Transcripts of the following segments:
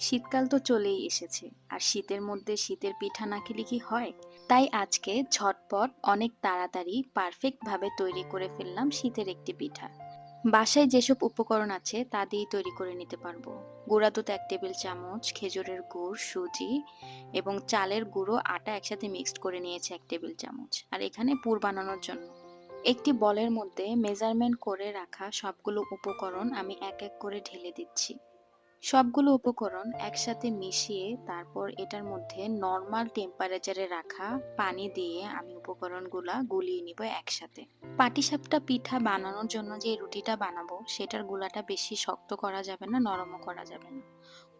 শীতকাল তো চলেই এসেছে আর শীতের মধ্যে শীতের পিঠা না খেলে কি হয়। তাই আজকে ঝটপট অনেক তাড়াতাড়ি পারফেক্ট ভাবে তৈরি করে ফেললাম শীতের একটি পিঠা। বাসায় যেসব উপকরণ আছে তা দিয়েই তৈরি করে নিতে পারবো। গুঁড়া দুধ 1 টেবিল চামচ, খেজুরের গুড়, সুজি এবং চালের গুঁড়ো আটা একসাথে মিক্সড করে নিয়েছি 1 টেবিল চামচ। আর এখানে পুর বানানোর জন্য একটি বলের মধ্যে মেজারমেন্ট করে রাখা সবগুলো উপকরণ আমি এক এক করে ঢেলে দিচ্ছি। সবগুলো উপকরণ একসাথে মিশিয়ে তারপর এটার মধ্যে নরমাল টেম্পারেচারে রাখা পানি দিয়ে আমি উপকরণগুলা গুলিয়ে নিব একসাথে। পাটিসাপটা পিঠা বানানোর জন্য যে রুটিটা বানাবো সেটার গুলাটা বেশি শক্ত করা যাবে না, নরমও করা যাবে না।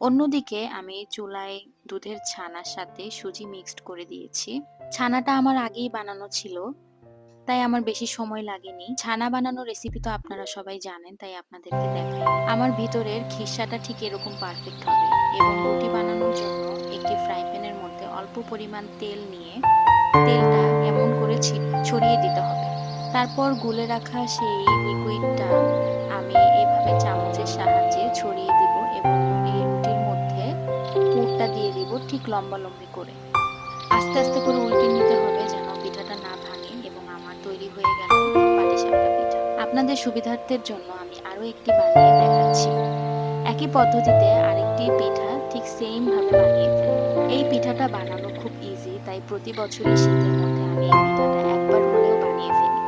অন্যদিকে আমি চুলায় দুধের ছানার সাথে সুজি মিক্সড করে দিয়েছি। ছানাটা আমার আগেই বানানো ছিল, তাই আমার বেশি সময় লাগেনি। ছানা বানানোর রেসিপি তো আপনারা সবাই জানেন, তাই আপনাদেরকে দেখাই। আমার ভিতরের খিসাটা ঠিক এরকম পারফেক্ট হবে। এবং রুটি বানানোর জন্য একটি ফ্রাই প্যানের মধ্যে অল্প পরিমাণ তেল নিয়ে তেলটা এমন করে ছড়িয়ে দিতে হবে। তারপর গুলে রাখা সেই লিকুইডটা আমি এভাবে চামচের সাহায্যে ছড়িয়ে দিব এবং এই রুটির মধ্যে পুরটা দিয়ে দিব ঠিক লম্বালম্বি করে। আস্তে আস্তে করে উল্টে নিতে হবে যেন পিঠাটা না ভাঙে। এবং আমার তৈরি হয়ে গেল পাটিসাপটা পিঠা। আপনাদের সুবিধার্থের জন্য আমি আরো একটি বানিয়ে দেখাচ্ছি। একই পদ্ধতিতে আরেকটি পিঠা ঠিক সেম ভাবে বানিয়ে ফেলব। এই পিঠাটা বানানো খুব ইজি, তাই প্রতি বছরই শীতের মধ্যে আমি এই পিঠাটা একবার হলেও বানিয়ে ফেলি।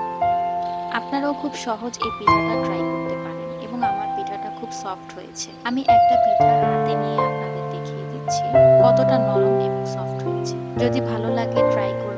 আপনারাও খুব সহজ এই পিঠাটা ট্রাই করতে পারেন এবং আমার পিঠাটা খুব সফট হয়েছে। আমি একটা পিঠা হাতে নিয়ে আপনাদের দেখিয়ে দিচ্ছি কতটা নরম এবং সফট হয়েছে। যদি ভালো লাগে ট্রাই করুন।